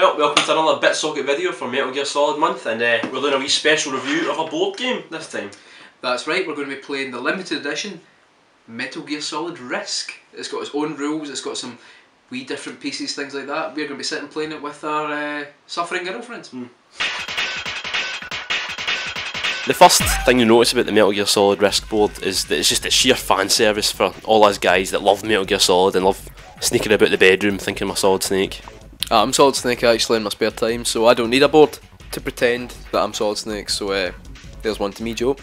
Well, welcome to another BitSocket video for Metal Gear Solid month, and we're doing a wee special review of a board game this time. That's right, we're going to be playing the limited edition Metal Gear Solid Risk. It's got its own rules, it's got some wee different pieces, things like that. We're going to be sitting playing it with our suffering girlfriends. The first thing you notice about the Metal Gear Solid Risk board is that it's just a sheer fan service for all us guys that love Metal Gear Solid and love sneaking about the bedroom thinking I'm a Solid Snake. I'm Solid Snake actually in my spare time, so I don't need a board to pretend that I'm Solid Snake, so there's one to me, Joe.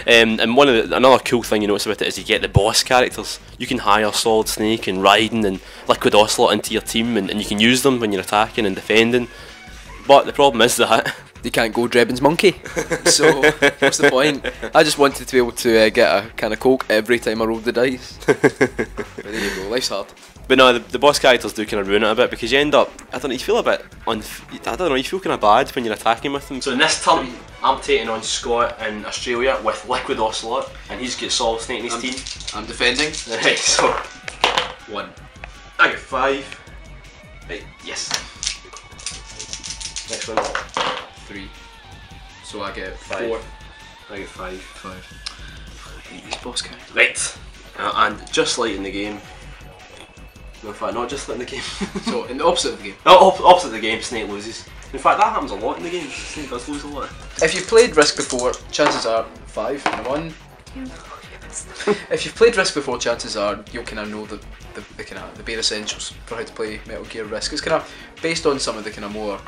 And another cool thing you notice about it is you get the boss characters. You can hire Solid Snake and Raiden and Liquid Ocelot into your team, and you can use them when you're attacking and defending. But the problem is that you can't go Drebin's monkey, so what's the point? I just wanted to be able to get a can of Coke every time I rolled the dice. But there you go, life's hard. But no, the boss characters do kind of ruin it a bit, because you end up, I don't know, you feel a bit, you feel kind of bad when you're attacking with them. So in this turn, I'm taking on Scott in Australia with Liquid Ocelot, and he's got Solid Snake in his team. I'm defending. Right, so 1. I get 5. Right, yes. Next one. 3. So I get 5. 4. I get 5. 5. I hate these boss characters. Right. And just like in the game. No, in fact, not just like in the game. So, in the opposite of the game. No, opposite of the game, Snake loses. In fact, that happens a lot in the game. Snake does lose a lot. If you've played Risk before, chances are 5 and 1. If you've played Risk before, chances are you'll kind of know the bare essentials for how to play Metal Gear Risk. It's kind of based on some of the kind of more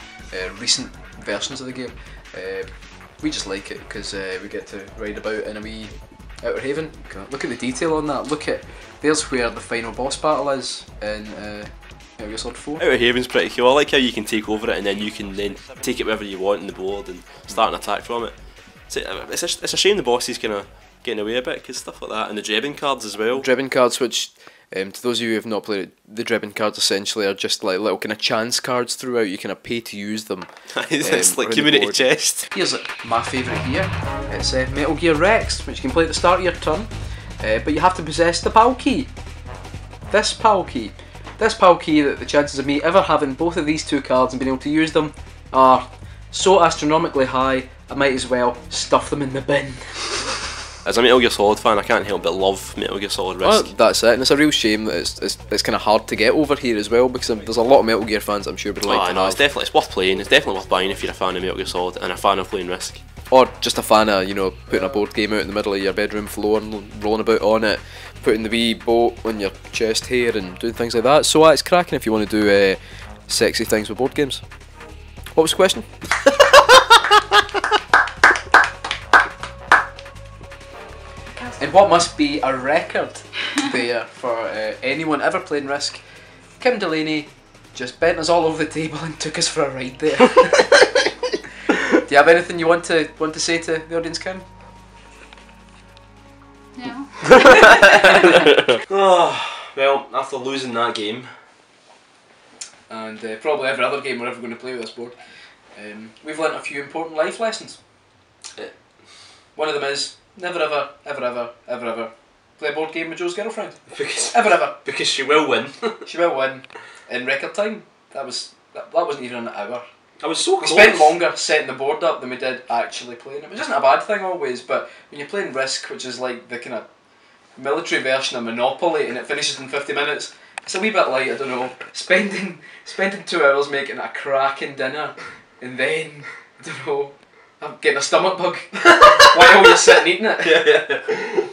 recent versions of the game. We just like it because we get to ride about in a wee Outer Haven. Look at the detail on that. Look at, there's where the final boss battle is in Metal Gear Solid 4. Outer Haven's pretty cool. I like how you can take over it and then you can then take it wherever you want in the board and start an attack from it. It's a shame the boss is kind of getting away a bit, because stuff like that, and the Drebin cards as well. Drebin cards, which to those of you who have not played it, the Drebin cards essentially are just like little kind of chance cards throughout. You kind of pay to use them. It's like community chest. Here's my favourite here. It's Metal Gear Rex, which you can play at the start of your turn, but you have to possess the PAL key. This PAL key. This PAL key, that the chances of me ever having both of these two cards and being able to use them are so astronomically high, I might as well stuff them in the bin. As a Metal Gear Solid fan, I can't help but love Metal Gear Solid Risk. Well, that's it, and it's a real shame that it's kind of hard to get over here as well, because there's a lot of Metal Gear fans I'm sure would like to have. It's worth playing. It's definitely worth buying if you're a fan of Metal Gear Solid and a fan of playing Risk. Or just a fan of, you know, putting a board game out in the middle of your bedroom floor and rolling about on it, putting the wee boat on your chest hair and doing things like that. So it's cracking if you want to do sexy things with board games. What was the question? And what must be a record there for anyone ever playing Risk, Kim Delaney just bent us all over the table and took us for a ride there. Do you have anything you want to say to the audience, Kim? No. Oh, well, after losing that game, and probably every other game we're ever going to play with this board, we've learnt a few important life lessons. One of them is never ever, ever ever, ever ever play a board game with Joe's girlfriend. Because she will win. She will win in record time. That wasn't even an hour. I was so We close. spent longer setting the board up than we did actually playing it, which isn't a bad thing always, but when you're playing Risk, which is like the kind of military version of Monopoly, and it finishes in 50 minutes, it's a wee bit like, I don't know, spending 2 hours making a cracking dinner, and then, I don't know, I'm getting a stomach bug while you're sitting eating it. Yeah.